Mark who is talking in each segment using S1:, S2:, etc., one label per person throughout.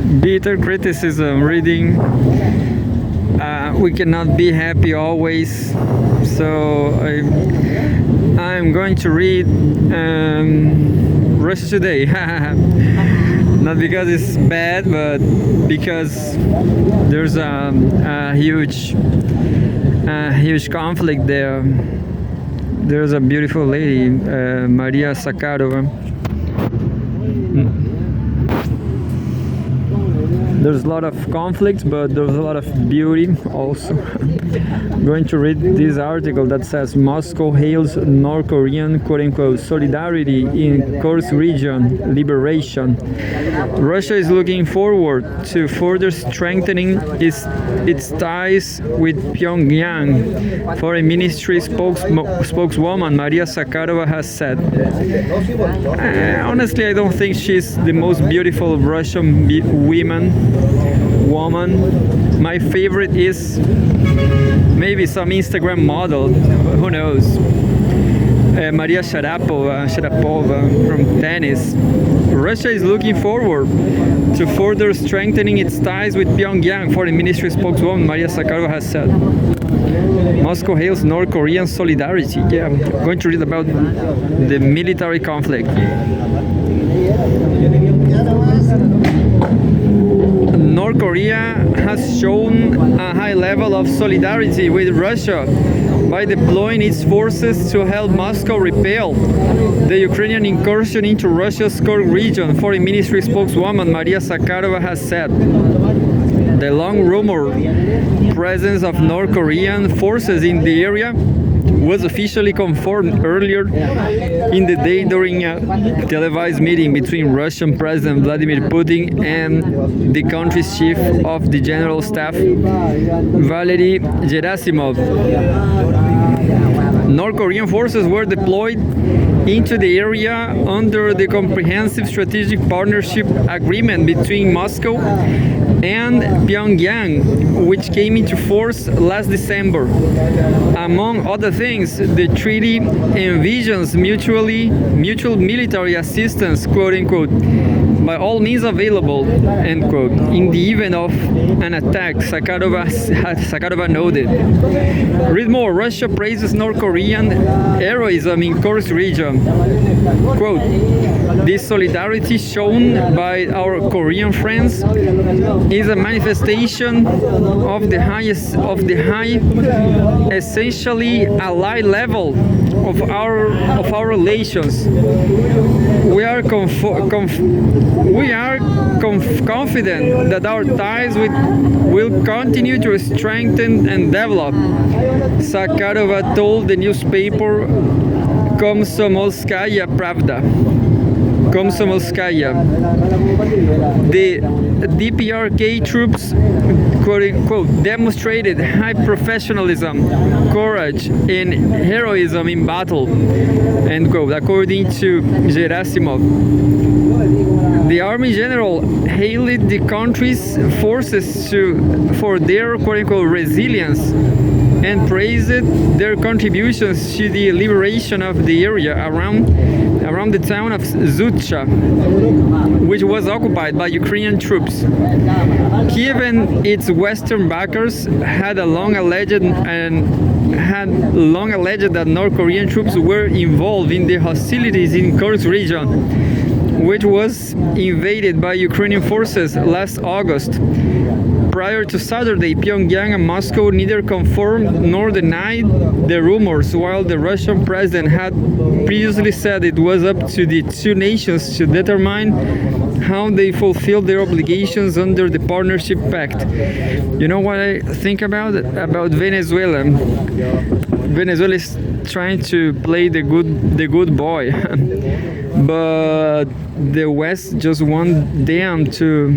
S1: Bitter criticism reading. We cannot be happy always. So I'm going to read Russia Today. Not because it's bad, but because there's a huge conflict there. There's a beautiful lady, Maria Zakharova. There's a lot of conflict, but there's a lot of beauty also. I'm going to read this article that says Moscow hails North Korean quote-unquote solidarity in Kursk region liberation. Russia is looking forward to further strengthening its ties with Pyongyang, Foreign Ministry spokeswoman Maria Zakharova has said. Honestly, I don't think she's the most beautiful Russian woman. My favorite is maybe some Instagram model, who knows. Maria Sharapova from tennis. Russia is looking forward to further strengthening its ties with Pyongyang, Foreign Ministry spokeswoman Maria Zakharova has said. Moscow hails North Korean solidarity. Yeah, I'm going to read about the military conflict. North Korea has shown a high level of solidarity with Russia by deploying its forces to help Moscow repel the Ukrainian incursion into Russia's Kursk region, Foreign Ministry spokeswoman Maria Zakharova has said. The long-rumored presence of North Korean forces in the area was officially confirmed earlier in the day during a televised meeting between Russian President Vladimir Putin and the country's chief of the General Staff, Valery Gerasimov. North Korean forces were deployed into the area under the Comprehensive Strategic Partnership Agreement between Moscow and Pyongyang, which came into force last December. Among other things, the treaty envisions mutual military assistance, quote-unquote, by all means available, end quote, in the event of an attack, Zakharova noted. Read more. Russia praises North Korean heroism in Kursk region. Quote, this solidarity shown by our Korean friends is a manifestation of the high, essentially allied level of our relations. We are confident that our ties will continue to strengthen and develop, Zakharova told the newspaper Komsomolskaya Pravda. The DPRK troops, quote-unquote, demonstrated high professionalism, courage, and heroism in battle, end quote, according to Gerasimov. The Army General hailed the country's forces for their, quote-unquote, resilience and praised their contributions to the liberation of the area around the town of Zucha, which was occupied by Ukrainian troops. Kiev and its western backers had long alleged that North Korean troops were involved in the hostilities in Kursk region, which was invaded by Ukrainian forces last August. Prior to Saturday, Pyongyang and Moscow neither confirmed nor denied the rumors, while the Russian president had previously said it was up to the two nations to determine how they fulfill their obligations under the Partnership Pact. You know what I think about Venezuela? Venezuela is trying to play the good boy, but the West just want them to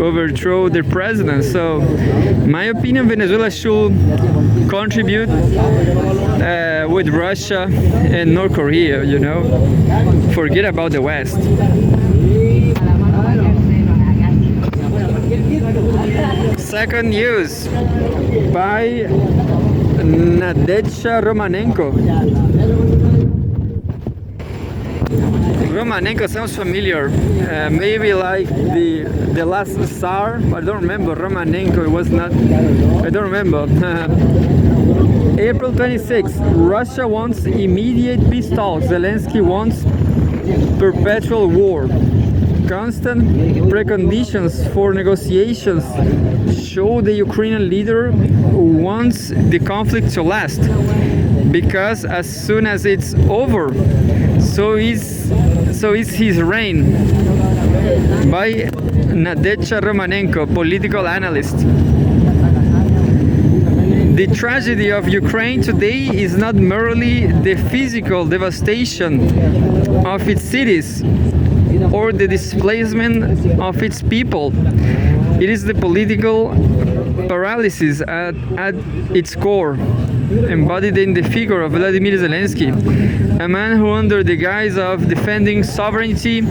S1: overthrow the president. So, in my opinion, Venezuela should contribute with Russia and North Korea, you know. Forget about the West. Second news by Nadezhda Romanenko. Romanenko sounds familiar. Maybe like the last Tsar, but I don't remember. Romanenko, it was not. I don't remember. April 26th, Russia wants immediate peace talks. Zelensky wants perpetual war. Constant preconditions for negotiations show the Ukrainian leader wants the conflict to last, because as soon as it's over, so is his reign. By Nadezhda Romanenko, political analyst. The tragedy of Ukraine today is not merely the physical devastation of its cities or the displacement of its people. It is the political paralysis at its core, embodied in the figure of Vladimir Zelensky, a man who, under the guise of defending sovereignty,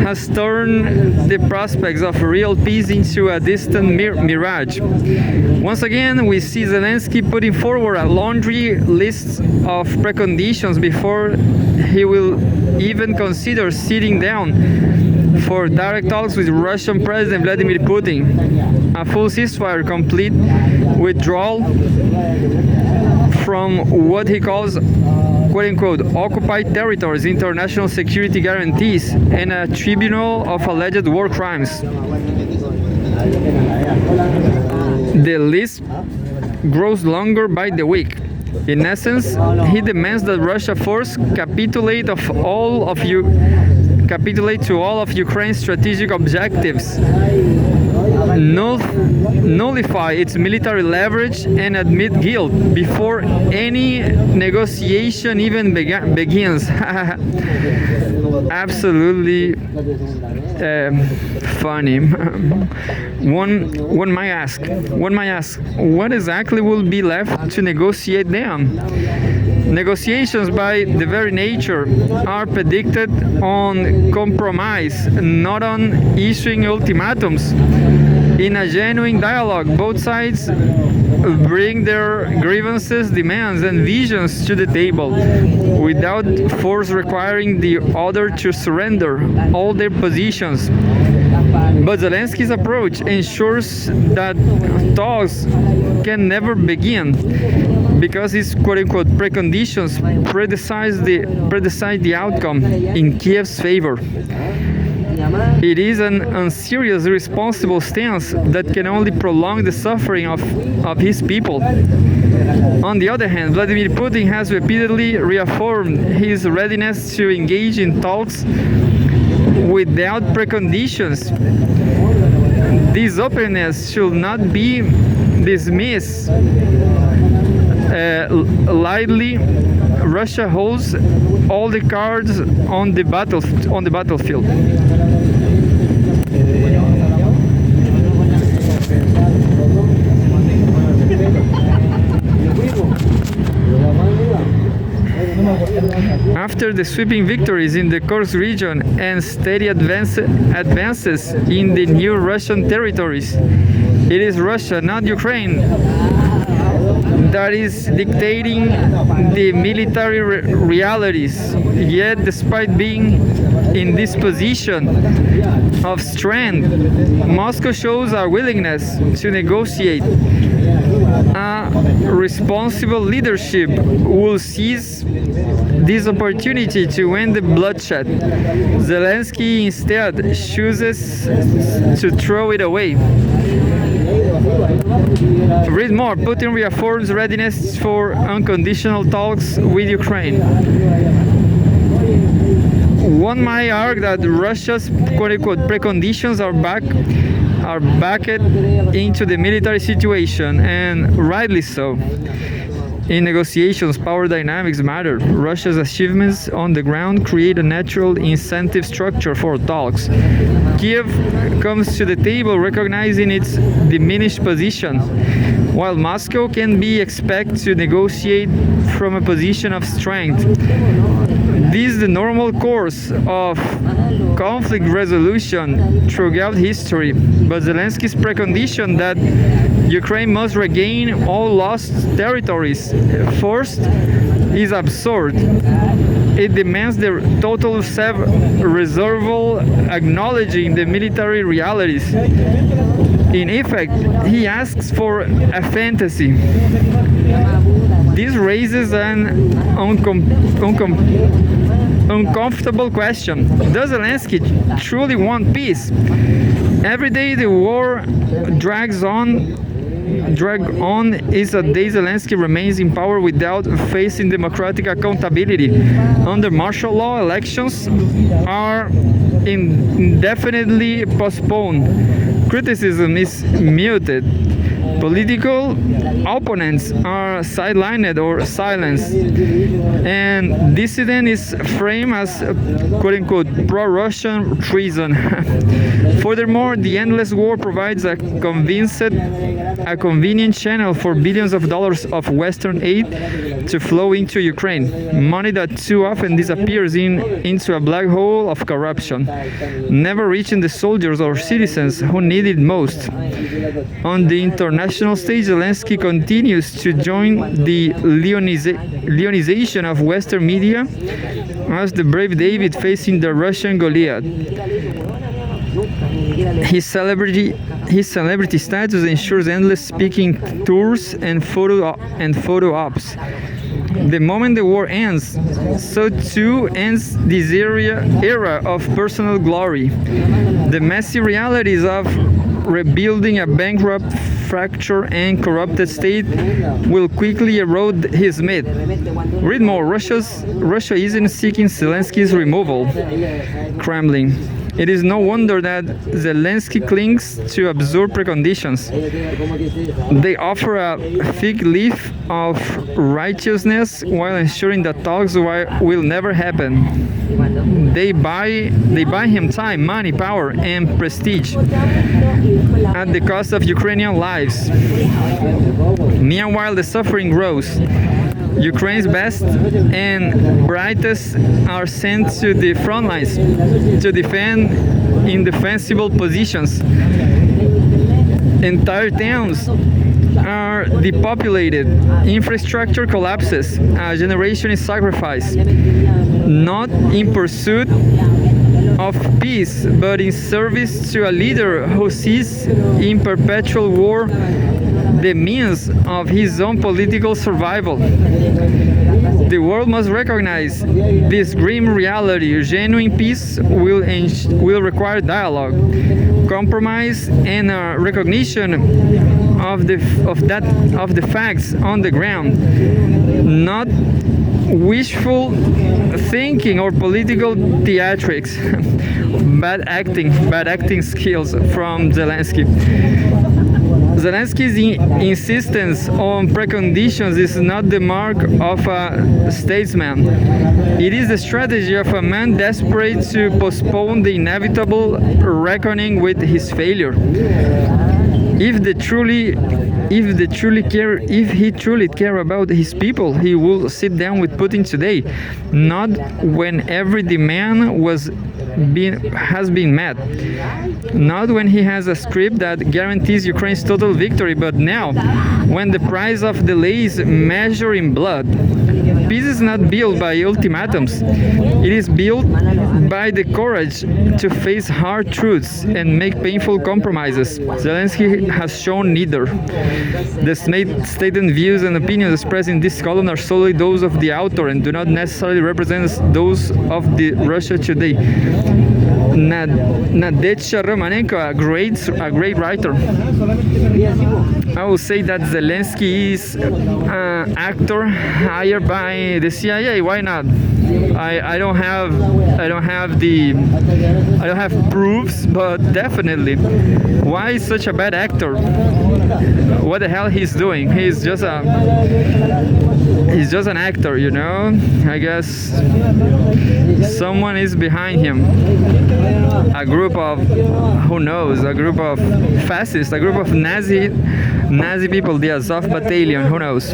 S1: has turned the prospects of real peace into a distant mirage. Once again, we see Zelensky putting forward a laundry list of preconditions before he will even consider sitting down for direct talks with Russian President Vladimir Putin. A full ceasefire, complete withdrawal from what he calls quote-unquote occupied territories, international security guarantees, and a tribunal of alleged war crimes. The list grows longer by the week. In essence, he demands that Russia first capitulate to all of Ukraine's strategic objectives, nullify its military leverage, and admit guilt before any negotiation even begins. Absolutely funny. One might ask, what exactly will be left to negotiate then? Negotiations, by the very nature, are predicted on compromise, not on issuing ultimatums. In a genuine dialogue, both sides bring their grievances, demands, and visions to the table, without force requiring the other to surrender all their positions. But Zelensky's approach ensures that talks can never begin, because his quote-unquote preconditions predecide the outcome in Kiev's favor. It is an unserious, irresponsible stance that can only prolong the suffering of his people. On the other hand, Vladimir Putin has repeatedly reaffirmed his readiness to engage in talks without preconditions. This openness should not be dismissed lightly. Russia holds all the cards on the battlefield. After the sweeping victories in the Kursk region and steady advances in the new Russian territories, it is Russia, not Ukraine, that is dictating the military realities. Yet, despite being in this position of strength, Moscow shows a willingness to negotiate. A responsible leadership will seize this opportunity to end the bloodshed. Zelensky instead chooses to throw it away. Read more. Putin reaffirms readiness for unconditional talks with Ukraine. One might argue that Russia's quote-unquote preconditions are backed into the military situation, and rightly so. In negotiations, power dynamics matter. Russia's achievements on the ground create a natural incentive structure for talks. Kiev comes to the table recognizing its diminished position, while Moscow can be expected to negotiate from a position of strength. This is the normal course of conflict resolution throughout history, but Zelensky's precondition that Ukraine must regain all lost territories first is absurd. it demands the total self-reserval, acknowledging the military realities. In effect, he asks for a fantasy. This raises an uncomfortable question. Does Zelensky truly want peace? Every day the war drags on is a day Zelensky remains in power without facing democratic accountability. Under martial law, elections are indefinitely postponed. Criticism is muted. Political opponents are sidelined or silenced, and dissident is framed as quote-unquote pro-Russian treason. Furthermore, the endless war provides a convenient channel for billions of dollars of Western aid to flow into Ukraine, money that too often disappears into a black hole of corruption, never reaching the soldiers or citizens who need it most. On the international stage, Zelensky continues to join the Leonization of Western media as the brave David facing the Russian Goliath. His celebrity status ensures endless speaking tours and photo ops. The moment the war ends, so too ends this era of personal glory. The messy realities of rebuilding a bankrupt, fractured, and corrupted state will quickly erode his myth. Read more. Russia isn't seeking Zelensky's removal. Kremlin. It is no wonder that Zelensky clings to absurd preconditions. They offer a fig leaf of righteousness while ensuring that talks will never happen. They buy him time, money, power, and prestige at the cost of Ukrainian lives. Meanwhile, the suffering grows. Ukraine's best and brightest are sent to the front lines to defend indefensible positions. Entire towns are depopulated, infrastructure collapses, a generation is sacrificed, not in pursuit of peace, but in service to a leader who sees in perpetual war the means of his own political survival. The world must recognize this grim reality. Genuine peace will require dialogue, compromise, and recognition of the facts on the ground, not wishful thinking or political theatrics. bad acting skills from Zelensky. Zelensky's insistence on preconditions is not the mark of a statesman. It is the strategy of a man desperate to postpone the inevitable reckoning with his failure. If he truly care about his people, he will sit down with Putin today, not when every demand has been met, not when he has a script that guarantees Ukraine's total victory, but now, when the price of delays measure in blood. Peace is not built by ultimatums. It is built by the courage to face hard truths and make painful compromises. Zelensky has shown neither. The stated views and opinions expressed in this column are solely those of the author and do not necessarily represent those of the Russia today. Nadezhda Romanenko, a great writer. I will say that Zelensky is an actor hired by the CIA. Why not? I don't have proofs, but definitely. Why such a bad actor? What the hell he's doing? He's just an actor, you know? I guess someone is behind him. A group of, who knows, a group of fascists, a group of Nazi people, the Azov battalion, who knows?